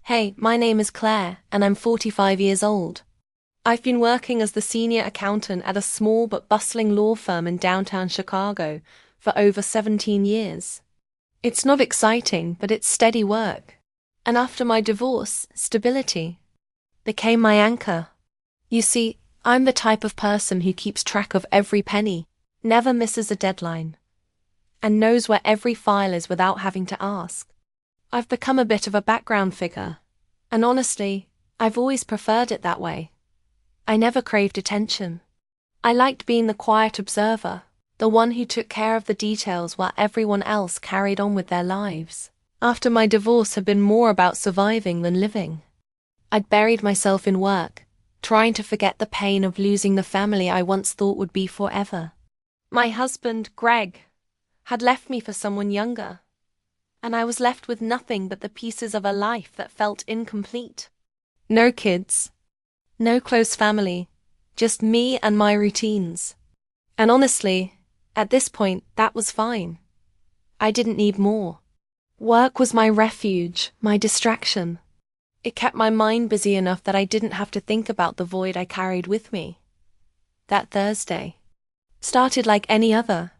Hey, my name is Claire, and I'm 45 years old. I've been working as the senior accountant at a small but bustling law firm in downtown Chicago for over 17 years. It's not exciting, but it's steady work. And after my divorce, stability became my anchor. You see, I'm the type of person who keeps track of every penny, never misses a deadline, and knows where every file is without having to ask. I've become a bit of a background figure, and honestly, I've always preferred it that way. I never craved attention. I liked being the quiet observer, the one who took care of the details while everyone else carried on with their lives. After my divorce had been more about surviving than living. I'd buried myself in work, trying to forget the pain of losing the family I once thought would be forever. My husband, Greg, had left me for someone younger, and I was left with nothing but the pieces of a life that felt incomplete. No kids, no close family, just me and my routines. And honestly, at this point, that was fine. I didn't need more. Work was my refuge, my distraction. It kept my mind busy enough that I didn't have to think about the void I carried with me. That Thursday started like any other.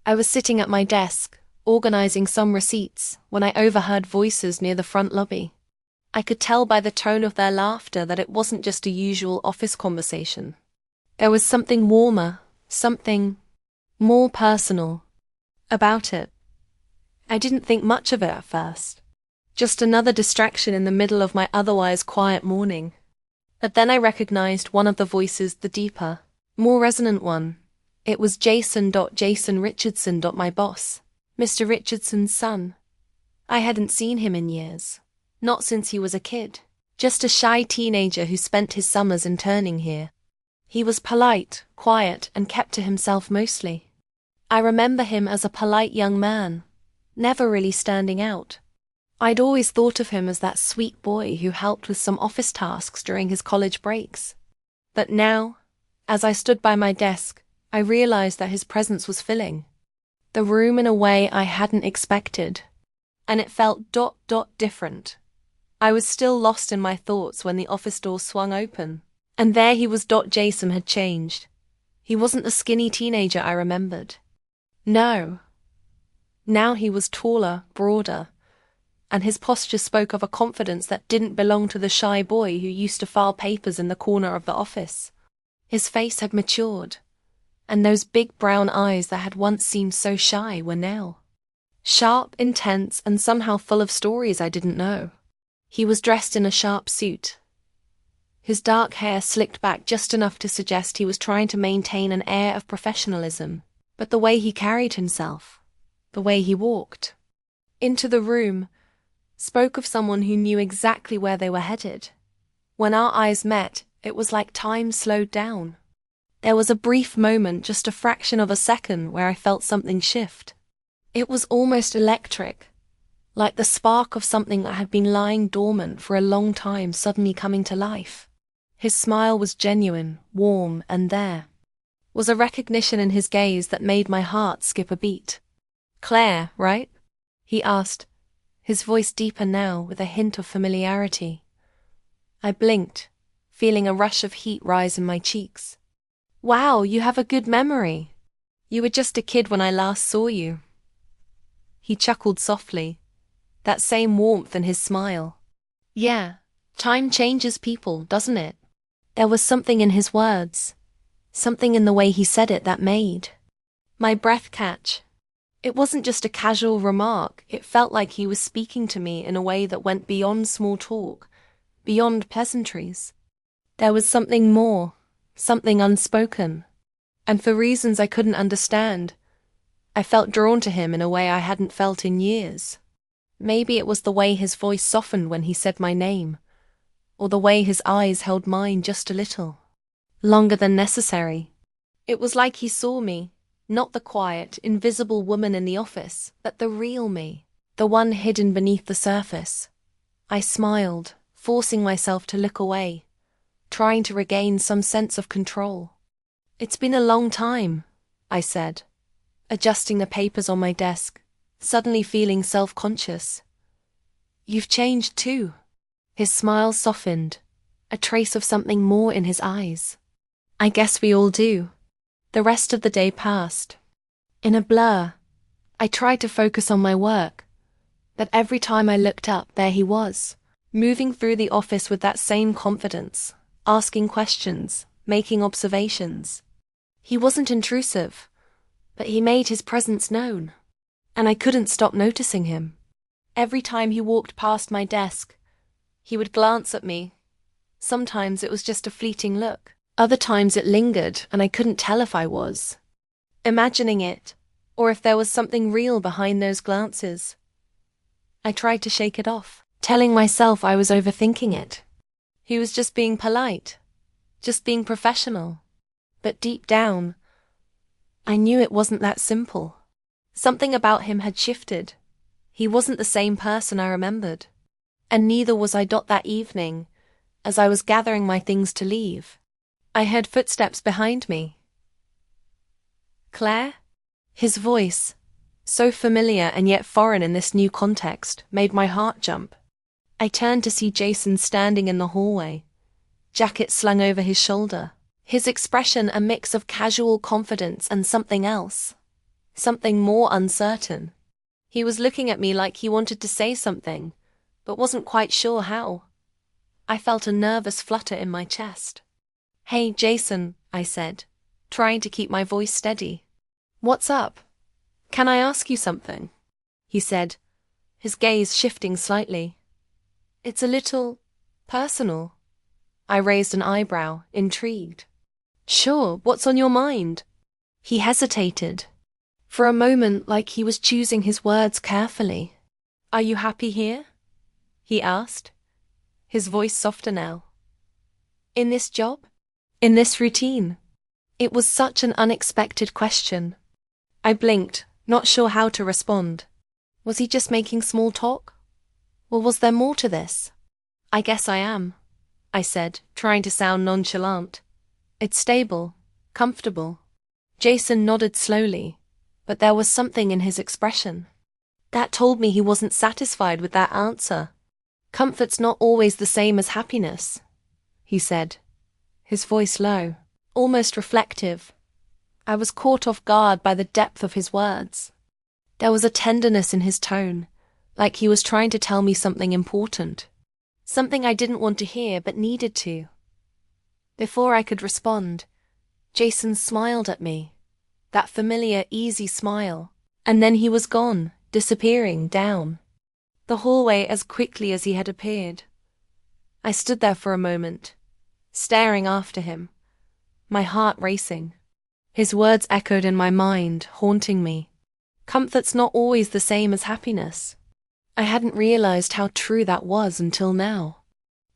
I was sitting at my desk, organizing some receipts, when I overheard voices near the front lobby. I could tell by the tone of their laughter that it wasn't just a usual office conversation. There was something warmer, something more personal about it. I didn't think much of it at first. Just another distraction in the middle of my otherwise quiet morning. But then I recognized one of the voices, the deeper, more resonant one. It was Jason Richardson, my boss, Mr. Richardson's son. I hadn't seen him in years. Not since he was a kid. Just a shy teenager who spent his summers interning here. He was polite, quiet, and kept to himself mostly. I remember him as a polite young man, never really standing out. I'd always thought of him as that sweet boy who helped with some office tasks during his college breaks. But now, as I stood by my desk, I realized that his presence was filling the room in a way I hadn't expected. And it felt different. I was still lost in my thoughts when the office door swung open. And there he was. Jason had changed. He wasn't the skinny teenager I remembered. No. Now he was taller, broader, and his posture spoke of a confidence that didn't belong to the shy boy who used to file papers in the corner of the office. His face had matured, and those big brown eyes that had once seemed so shy were now sharp, intense, and somehow full of stories I didn't know. He was dressed in a sharp suit. His dark hair slicked back just enough to suggest he was trying to maintain an air of professionalism, but the way he carried himself, the way he walked into the room, spoke of someone who knew exactly where they were headed. When our eyes met, it was like time slowed down. There was a brief moment, just a fraction of a second, where I felt something shift. It was almost electric, like the spark of something that had been lying dormant for a long time suddenly coming to life. His smile was genuine, warm, and there was a recognition in his gaze that made my heart skip a beat. "Claire, right?" he asked, his voice deeper now with a hint of familiarity. I blinked, feeling a rush of heat rise in my cheeks. "Wow, you have a good memory. You were just a kid when I last saw you." He chuckled softly, that same warmth in his smile. "Yeah, time changes people, doesn't it?" There was something in his words, something in the way he said it that made my breath catch. It wasn't just a casual remark, it felt like he was speaking to me in a way that went beyond small talk, beyond pleasantries. There was something more, something unspoken, and for reasons I couldn't understand, I felt drawn to him in a way I hadn't felt in years. Maybe it was the way his voice softened when he said my name, or the way his eyes held mine just a little longer than necessary. It was like he saw me, not the quiet, invisible woman in the office, but the real me, the one hidden beneath the surface. I smiled, forcing myself to look away, trying to regain some sense of control. "It's been a long time," I said, adjusting the papers on my desk, suddenly feeling self-conscious. "You've changed too." His smile softened, a trace of something more in his eyes. I guess we all do. The rest of the day passed. In a blur, I tried to focus on my work, but every time I looked up, there he was, moving through the office with that same confidence, asking questions, making observations. He wasn't intrusive, but he made his presence known, and I couldn't stop noticing him. Every time he walked past my desk, he would glance at me. Sometimes it was just a fleeting look. Other times it lingered, and I couldn't tell if I was imagining it, or if there was something real behind those glances. I tried to shake it off, telling myself I was overthinking it. He was just being polite, just being professional. But deep down, I knew it wasn't that simple. Something about him had shifted. He wasn't the same person I remembered. And neither was I that evening, as I was gathering my things to leave. I heard footsteps behind me. Claire? His voice, so familiar and yet foreign in this new context, made my heart jump. I turned to see Jason standing in the hallway, jacket slung over his shoulder. His expression a mix of casual confidence and something else. Something more uncertain. He was looking at me like he wanted to say something, but wasn't quite sure how. I felt a nervous flutter in my chest. "Hey, Jason," I said, trying to keep my voice steady. "What's up? Can I ask you something?" he said, his gaze shifting slightly. "It's a little personal." I raised an eyebrow, intrigued. "Sure, what's on your mind?" He hesitated, for a moment like he was choosing his words carefully. "Are you happy here?" he asked, his voice softer now. "In this job? In this routine?" It was such an unexpected question. I blinked, not sure how to respond. Was he just making small talk? Or was there more to this? "I guess I am," I said, trying to sound nonchalant. "It's stable, comfortable." Jason nodded slowly, but there was something in his expression that told me he wasn't satisfied with that answer. "Comfort's not always the same as happiness," he said, his voice low, almost reflective. I was caught off guard by the depth of his words. There was a tenderness in his tone, like he was trying to tell me something important. Something I didn't want to hear but needed to. Before I could respond, Jason smiled at me, that familiar, easy smile, and then he was gone, disappearing down the hallway as quickly as he had appeared. I stood there for a moment, staring after him, my heart racing. His words echoed in my mind, haunting me. Comfort's not always the same as happiness. I hadn't realized how true that was until now.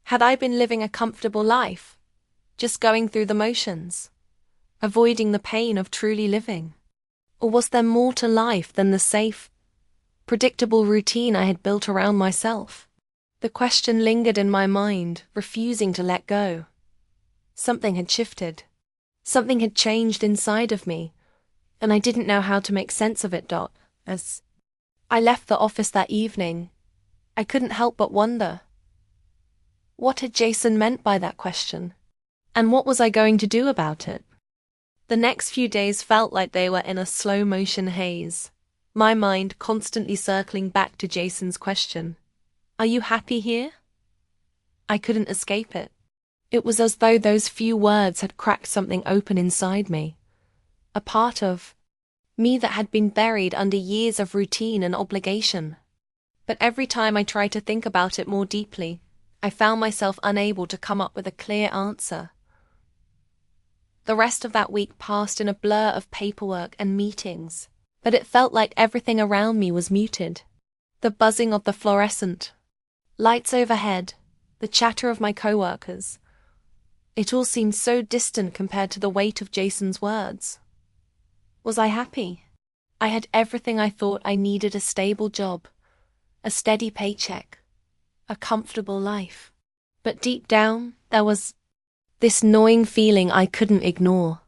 Had I been living a comfortable life, just going through the motions, avoiding the pain of truly living? Or was there more to life than the safe, predictable routine I had built around myself? The question lingered in my mind, refusing to let go. Something had shifted. Something had changed inside of me, and I didn't know how to make sense of it. As I left the office that evening, I couldn't help but wonder. What had Jason meant by that question? And what was I going to do about it? The next few days felt like they were in a slow-motion haze, my mind constantly circling back to Jason's question. "Are you happy here?" I couldn't escape it. It was as though those few words had cracked something open inside me, a part of me that had been buried under years of routine and obligation. But every time I tried to think about it more deeply, I found myself unable to come up with a clear answer. The rest of that week passed in a blur of paperwork and meetings, but it felt like everything around me was muted. The buzzing of the fluorescent lights overhead, the chatter of my coworkers. It all seemed so distant compared to the weight of Jason's words. Was I happy? I had everything I thought I needed: a stable job, a steady paycheck, a comfortable life. But deep down, there was this gnawing feeling I couldn't ignore.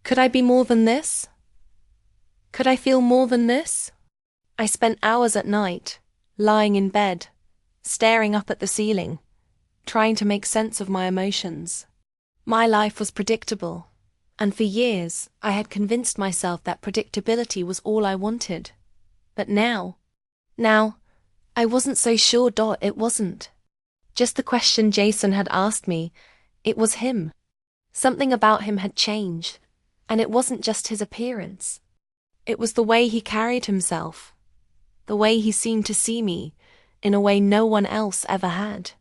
Could I be more than this? Could I feel more than this? I spent hours at night, lying in bed, staring up at the ceiling, trying to make sense of my emotions. My life was predictable, and for years I had convinced myself that predictability was all I wanted. But now, I wasn't so sure. It wasn't just the question Jason had asked me, it was him. Something about him had changed, and it wasn't just his appearance. It was the way he carried himself, the way he seemed to see me, in a way no one else ever had.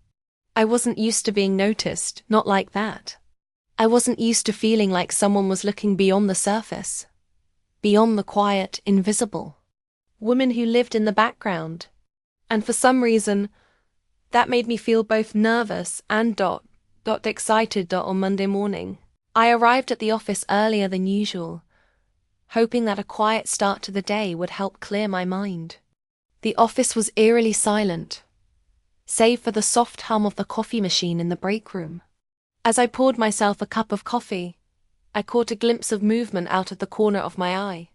I wasn't used to being noticed, not like that. I wasn't used to feeling like someone was looking beyond the surface, beyond the quiet, invisible woman who lived in the background. And for some reason, that made me feel both nervous and excited. On Monday morning, I arrived at the office earlier than usual, hoping that a quiet start to the day would help clear my mind. The office was eerily silent, save for the soft hum of the coffee machine in the break room. As I poured myself a cup of coffee, I caught a glimpse of movement out of the corner of my eye.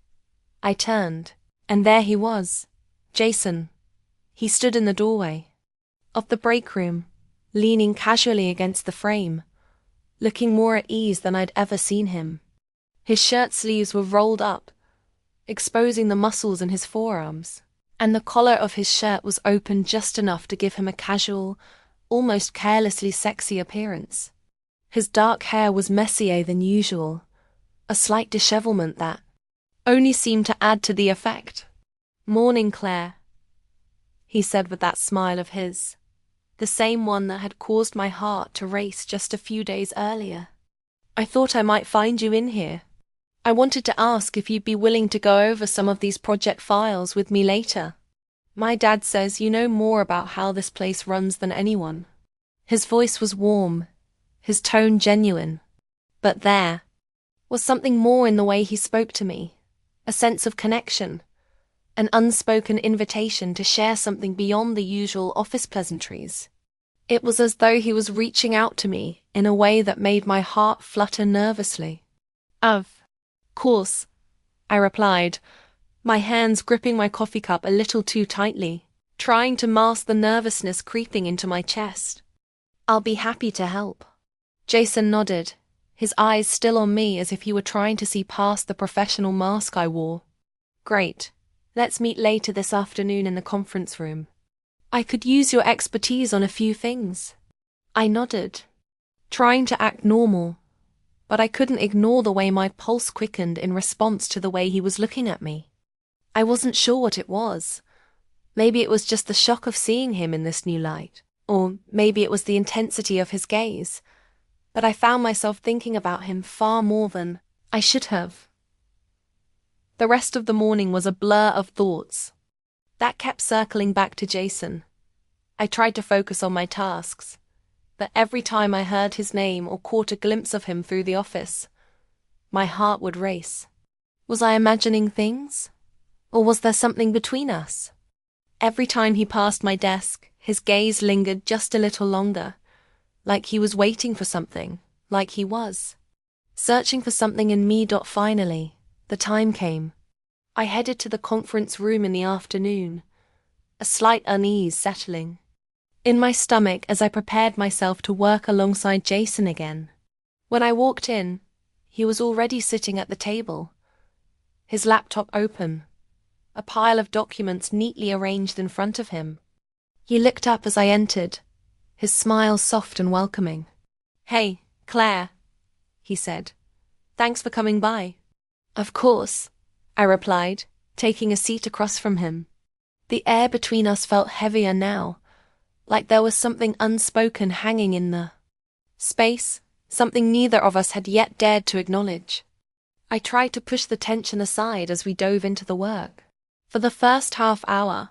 I turned, and there he was, Jason. He stood in the doorway of the break room, leaning casually against the frame, looking more at ease than I'd ever seen him. His shirt sleeves were rolled up, exposing the muscles in his forearms, and the collar of his shirt was open just enough to give him a casual, almost carelessly sexy appearance. His dark hair was messier than usual, a slight dishevelment that only seemed to add to the effect. "Morning, Claire," he said with that smile of his, the same one that had caused my heart to race just a few days earlier. "I thought I might find you in here. I wanted to ask if you'd be willing to go over some of these project files with me later. My dad says you know more about how this place runs than anyone." His voice was warm, his tone genuine, but there was something more in the way he spoke to me, a sense of connection, an unspoken invitation to share something beyond the usual office pleasantries. It was as though he was reaching out to me in a way that made my heart flutter nervously. "Of course," I replied, my hands gripping my coffee cup a little too tightly, trying to mask the nervousness creeping into my chest. "I'll be happy to help." Jason nodded, his eyes still on me as if he were trying to see past the professional mask I wore. "Great. Let's meet later this afternoon in the conference room. I could use your expertise on a few things." I nodded, trying to act normal, but I couldn't ignore the way my pulse quickened in response to the way he was looking at me. I wasn't sure what it was. Maybe it was just the shock of seeing him in this new light, or maybe it was the intensity of his gaze, but I found myself thinking about him far more than I should have. The rest of the morning was a blur of thoughts that kept circling back to Jason. I tried to focus on my tasks, but every time I heard his name or caught a glimpse of him through the office, my heart would race. Was I imagining things? Or was there something between us? Every time he passed my desk, his gaze lingered just a little longer, like he was waiting for something, like he was searching for something in me. Finally, the time came. I headed to the conference room in the afternoon, a slight unease settling in my stomach as I prepared myself to work alongside Jason again. When I walked in, he was already sitting at the table, his laptop open, a pile of documents neatly arranged in front of him. He looked up as I entered, his smile soft and welcoming. "Hey, Claire," he said. "Thanks for coming by." "Of course," I replied, taking a seat across from him. The air between us felt heavier now, like there was something unspoken hanging in the space, something neither of us had yet dared to acknowledge. I tried to push the tension aside as we dove into the work. For the first half hour,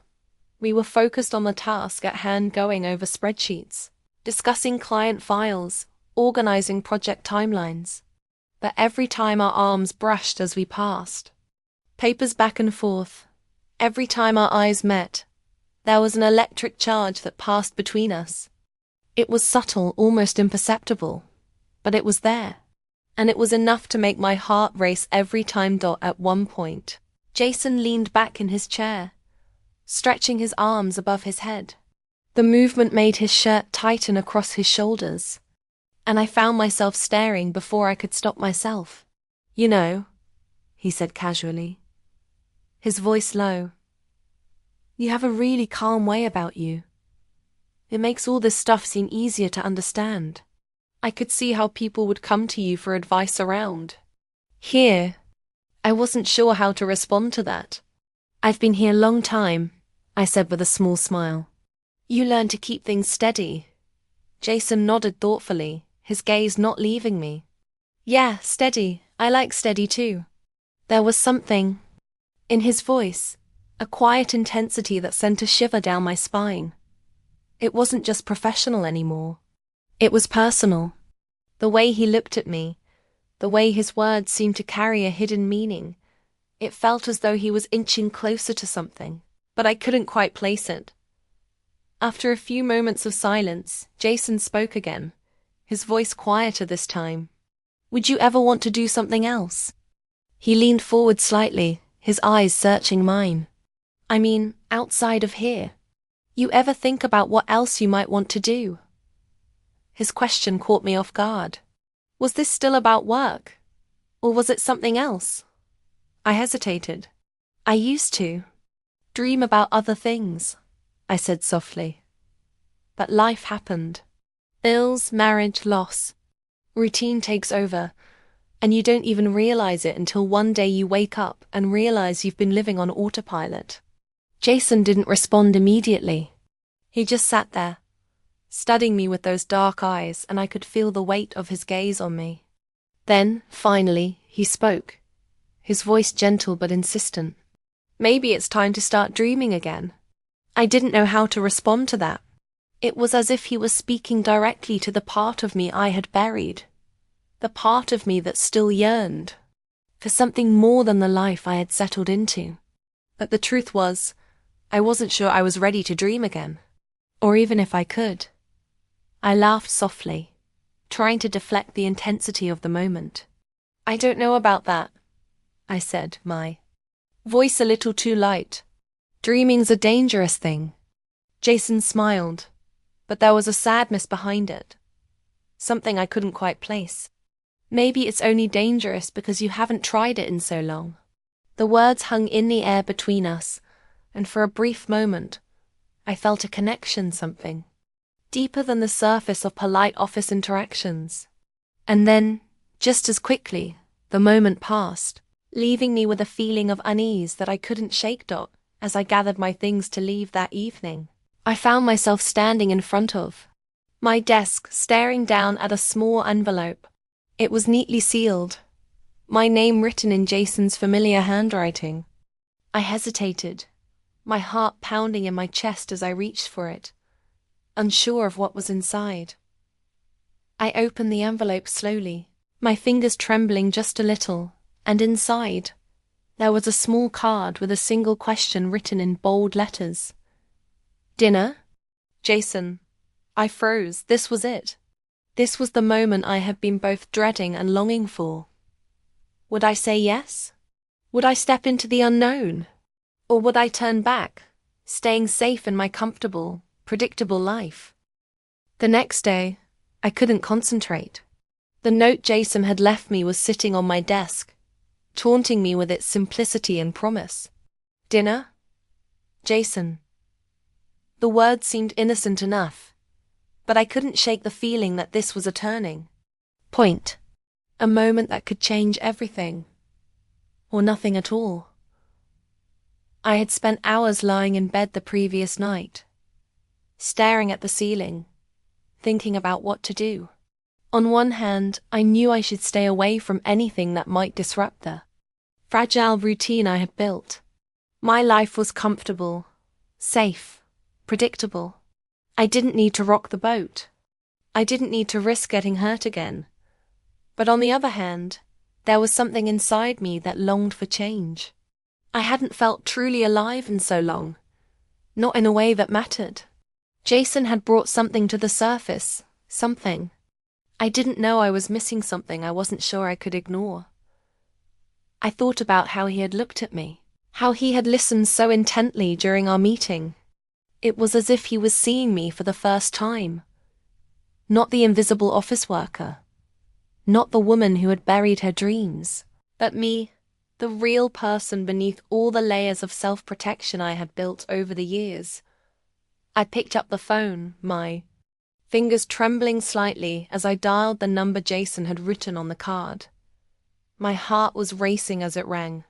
we were focused on the task at hand, going over spreadsheets, discussing client files, organizing project timelines. But every time our arms brushed as we passed, papers back and forth, every time our eyes met, there was an electric charge that passed between us. It was subtle, almost imperceptible, but it was there, and it was enough to make my heart race every time. At one point, Jason leaned back in his chair, stretching his arms above his head. The movement made his shirt tighten across his shoulders, and I found myself staring before I could stop myself. "You know," he said casually, his voice low, "you have a really calm way about you. It makes all this stuff seem easier to understand. I could see how people would come to you for advice around here." I wasn't sure how to respond to that. "I've been here a long time," I said with a small smile. "You learn to keep things steady." Jason nodded thoughtfully, his gaze not leaving me. "Yeah, steady. I like steady too." There was something in his voice, a quiet intensity that sent a shiver down my spine. It wasn't just professional anymore. It was personal. The way he looked at me, the way his words seemed to carry a hidden meaning. It felt as though he was inching closer to something, but I couldn't quite place it. After a few moments of silence, Jason spoke again, his voice quieter this time. "Would you ever want to do something else?" He leaned forward slightly, his eyes searching mine. "I mean, outside of here. You ever think about what else you might want to do?" His question caught me off guard. Was this still about work? Or was it something else? I hesitated. "I used to dream about other things," I said softly. "But life happened. Bills, marriage, loss. Routine takes over, and you don't even realize it until one day you wake up and realize you've been living on autopilot." Jason didn't respond immediately. He just sat there, studying me with those dark eyes, and I could feel the weight of his gaze on me. Then, finally, he spoke, his voice gentle but insistent. "Maybe it's time to start dreaming again." I didn't know how to respond to that. It was as if he was speaking directly to the part of me I had buried, the part of me that still yearned for something more than the life I had settled into. But the truth was, I wasn't sure I was ready to dream again, or even if I could. I laughed softly, trying to deflect the intensity of the moment. "I don't know about that," I said, my voice a little too light. "Dreaming's a dangerous thing." Jason smiled, but there was a sadness behind it, something I couldn't quite place. "Maybe it's only dangerous because you haven't tried it in so long." The words hung in the air between us, and for a brief moment, I felt a connection, something deeper than the surface of polite office interactions. And then, just as quickly, the moment passed, leaving me with a feeling of unease that I couldn't shake. As I gathered my things to leave that evening, I found myself standing in front of my desk, staring down at a small envelope. It was neatly sealed, my name written in Jason's familiar handwriting. I hesitated, my heart pounding in my chest as I reached for it, unsure of what was inside. I opened the envelope slowly, my fingers trembling just a little, and inside, there was a small card with a single question written in bold letters. "Dinner?" "Jason." I froze. This was it. This was the moment I had been both dreading and longing for. Would I say yes? Would I step into the unknown? Or would I turn back, staying safe in my comfortable, predictable life? The next day, I couldn't concentrate. The note Jason had left me was sitting on my desk, taunting me with its simplicity and promise. "Dinner?" "Jason." The words seemed innocent enough, but I couldn't shake the feeling that this was a turning point, a moment that could change everything, or nothing at all. I had spent hours lying in bed the previous night, staring at the ceiling, thinking about what to do. On one hand, I knew I should stay away from anything that might disrupt the fragile routine I had built. My life was comfortable, safe, predictable. I didn't need to rock the boat. I didn't need to risk getting hurt again. But on the other hand, there was something inside me that longed for change. I hadn't felt truly alive in so long, not in a way that mattered. Jason had brought something to the surface, something. I didn't know I was missing something I wasn't sure I could ignore. I thought about how he had looked at me, how he had listened so intently during our meeting. It was as if he was seeing me for the first time. Not the invisible office worker. Not the woman who had buried her dreams. But me, the real person beneath all the layers of self-protection I had built over the years. I picked up the phone, my fingers trembling slightly as I dialed the number Jason had written on the card. My heart was racing as it rang.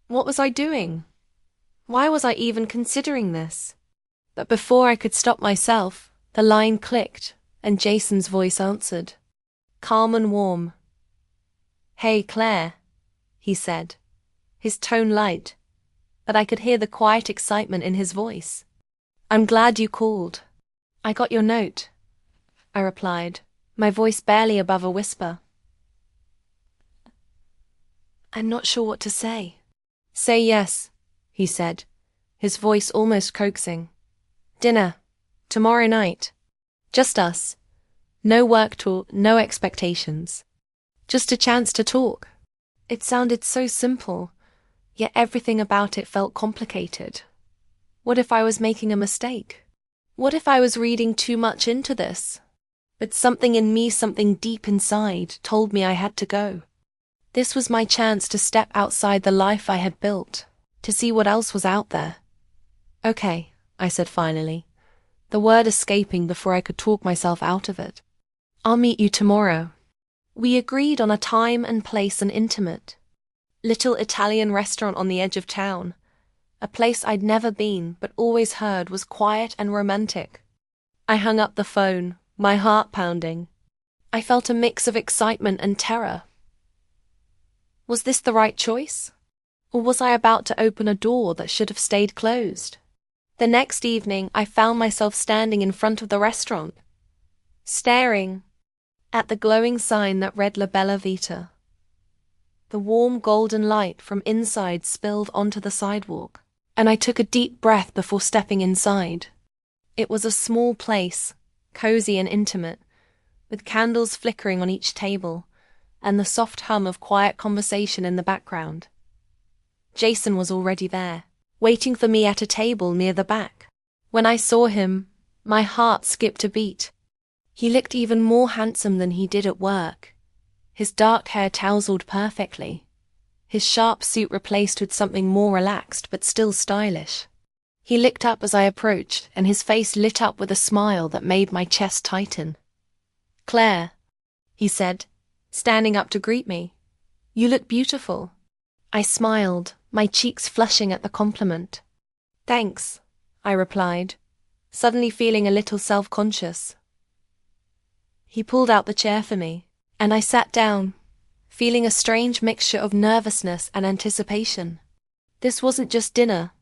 What was I doing? Why was I even considering this? But before I could stop myself, the line clicked, and Jason's voice answered. Calm and warm. "Hey, Claire," he said, his tone light, but I could hear the quiet excitement in his voice. "I'm glad you called. I got your note," I replied, my voice barely above a whisper. "I'm not sure what to say." "Say yes," he said, his voice almost coaxing. "Dinner. Tomorrow night. Just us. No work talk, no expectations. Just a chance to talk." It sounded so simple, yet everything about it felt complicated. What if I was making a mistake? What if I was reading too much into this? But something in me, something deep inside, told me I had to go. This was my chance to step outside the life I had built, to see what else was out there. "Okay," I said finally, the word escaping before I could talk myself out of it. "I'll meet you tomorrow." We agreed on a time and place, an intimate, little Italian restaurant on the edge of town, a place I'd never been but always heard was quiet and romantic. I hung up the phone, my heart pounding. I felt a mix of excitement and terror. Was this the right choice? Or was I about to open a door that should have stayed closed? The next evening, I found myself standing in front of the restaurant, staring at the glowing sign that read La Bella Vita. The warm golden light from inside spilled onto the sidewalk, and I took a deep breath before stepping inside. It was a small place, cozy and intimate, with candles flickering on each table, and the soft hum of quiet conversation in the background. Jason was already there, waiting for me at a table near the back. When I saw him, my heart skipped a beat. He looked even more handsome than he did at work. His dark hair tousled perfectly, his sharp suit replaced with something more relaxed but still stylish. He looked up as I approached, and his face lit up with a smile that made my chest tighten. "Claire," he said, standing up to greet me. "You look beautiful." I smiled, my cheeks flushing at the compliment. "Thanks," I replied, suddenly feeling a little self-conscious. He pulled out the chair for me, and I sat down, feeling a strange mixture of nervousness and anticipation. This wasn't just dinner.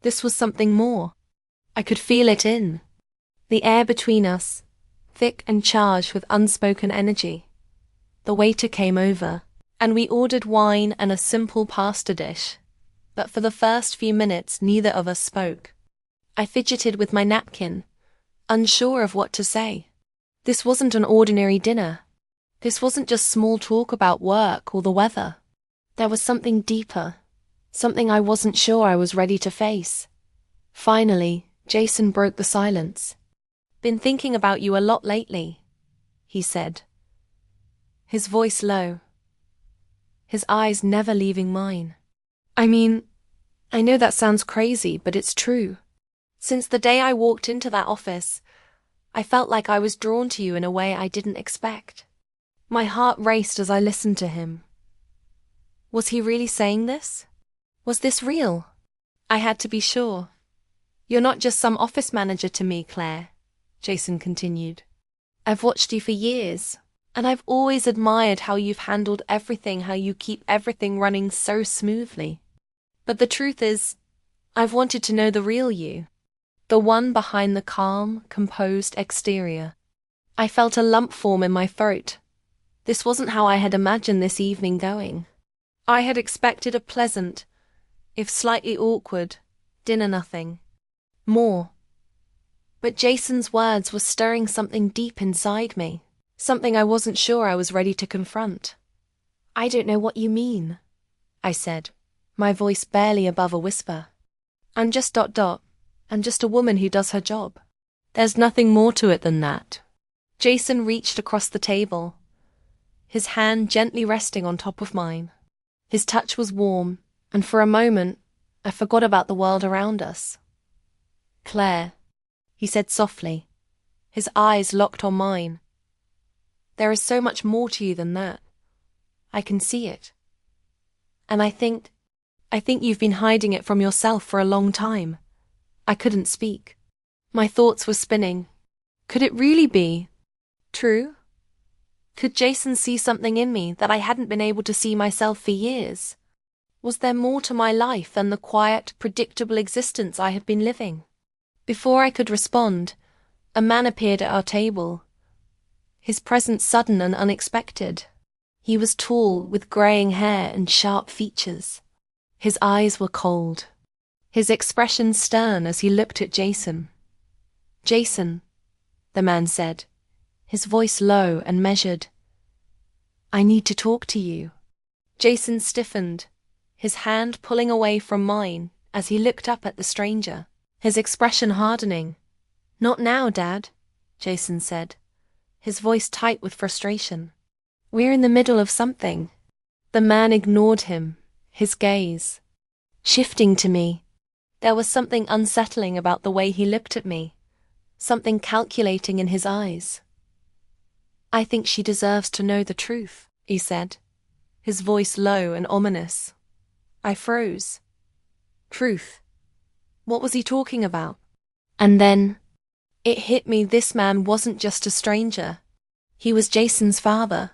This was something more. I could feel it in the air between us, thick and charged with unspoken energy. The waiter came over, and we ordered wine and a simple pasta dish. But for the first few minutes, neither of us spoke. I fidgeted with my napkin, unsure of what to say. This wasn't an ordinary dinner. This wasn't just small talk about work or the weather. There was something deeper, something I wasn't sure I was ready to face. Finally, Jason broke the silence. "Been thinking about you a lot lately," he said, his voice low, his eyes never leaving mine. "I mean, I know that sounds crazy, but it's true. Since the day I walked into that office, I felt like I was drawn to you in a way I didn't expect." My heart raced as I listened to him. Was he really saying this? Was this real? I had to be sure. "You're not just some office manager to me, Claire," Jason continued. "I've watched you for years, and I've always admired how you've handled everything, how you keep everything running so smoothly. But the truth is, I've wanted to know the real you, the one behind the calm, composed exterior." I felt a lump form in my throat. This wasn't how I had imagined this evening going. I had expected a pleasant, if slightly awkward, dinner, nothing more. But Jason's words were stirring something deep inside me, something I wasn't sure I was ready to confront. "I don't know what you mean," I said, my voice barely above a whisper. "I'm just ... I'm just a woman who does her job. There's nothing more to it than that. Jason reached across the table, his hand gently resting on top of mine. His touch was warm, and for a moment, I forgot about the world around us. Claire, he said softly, his eyes locked on mine. There is so much more to you than that. I can see it. And I think you've been hiding it from yourself for a long time. I couldn't speak. My thoughts were spinning. Could it really be true? Could Jason see something in me that I hadn't been able to see myself for years? Was there more to my life than the quiet, predictable existence I had been living? Before I could respond, a man appeared at our table. His presence sudden and unexpected. He was tall, with greying hair and sharp features. His eyes were cold, his expression stern as he looked at Jason. "Jason," the man said, his voice low and measured. "I need to talk to you." Jason stiffened, his hand pulling away from mine as he looked up at the stranger, his expression hardening. "Not now, Dad," Jason said, his voice tight with frustration. "We're in the middle of something." The man ignored him, his gaze shifting to me. There was something unsettling about the way he looked at me, something calculating in his eyes. "I think she deserves to know the truth," he said, his voice low and ominous. I froze. Truth? What was he talking about? And then it hit me, this man wasn't just a stranger. He was Jason's father,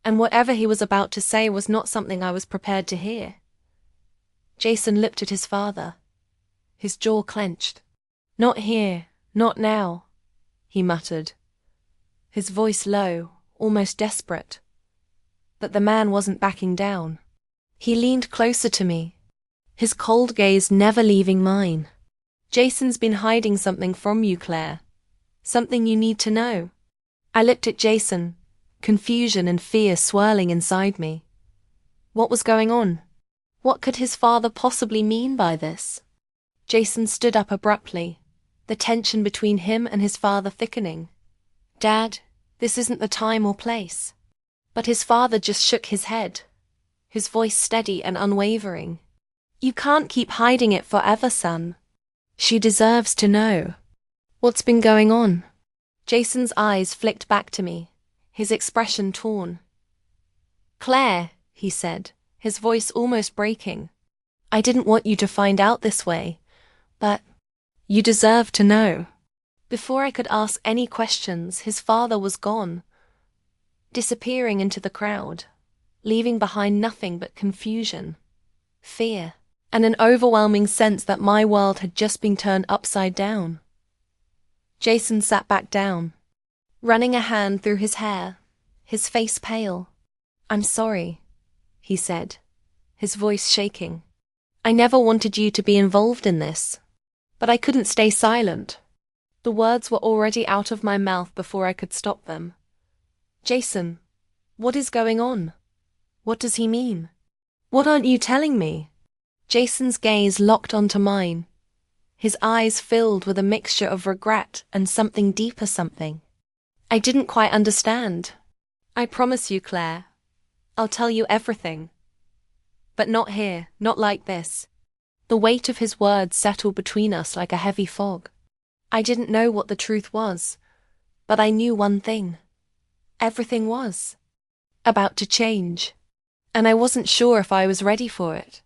and whatever he was about to say was not something I was prepared to hear. Jason looked at his father, his jaw clenched. "Not here, not now," he muttered, his voice low, almost desperate. But the man wasn't backing down. He leaned closer to me, his cold gaze never leaving mine. "Jason's been hiding something from you, Claire. Something you need to know." I looked at Jason, confusion and fear swirling inside me. What was going on? What could his father possibly mean by this? Jason stood up abruptly, the tension between him and his father thickening. "Dad, this isn't the time or place." But his father just shook his head, his voice steady and unwavering. "You can't keep hiding it forever, son. She deserves to know." "What's been going on?" Jason's eyes flicked back to me, his expression torn. "Claire," he said, his voice almost breaking, "I didn't want you to find out this way, but you deserve to know." Before I could ask any questions, his father was gone, disappearing into the crowd, leaving behind nothing but confusion, fear, and an overwhelming sense that my world had just been turned upside down. Jason sat back down, running a hand through his hair, his face pale. "I'm sorry," he said, his voice shaking. "I never wanted you to be involved in this." But I couldn't stay silent. The words were already out of my mouth before I could stop them. "Jason, what is going on? What does he mean? What aren't you telling me?" Jason's gaze locked onto mine, his eyes filled with a mixture of regret and something deeper something. I didn't quite understand. "I promise you, Claire, I'll tell you everything. But not here, not like this." The weight of his words settled between us like a heavy fog. I didn't know what the truth was, but I knew one thing. Everything was about to change, and I wasn't sure if I was ready for it.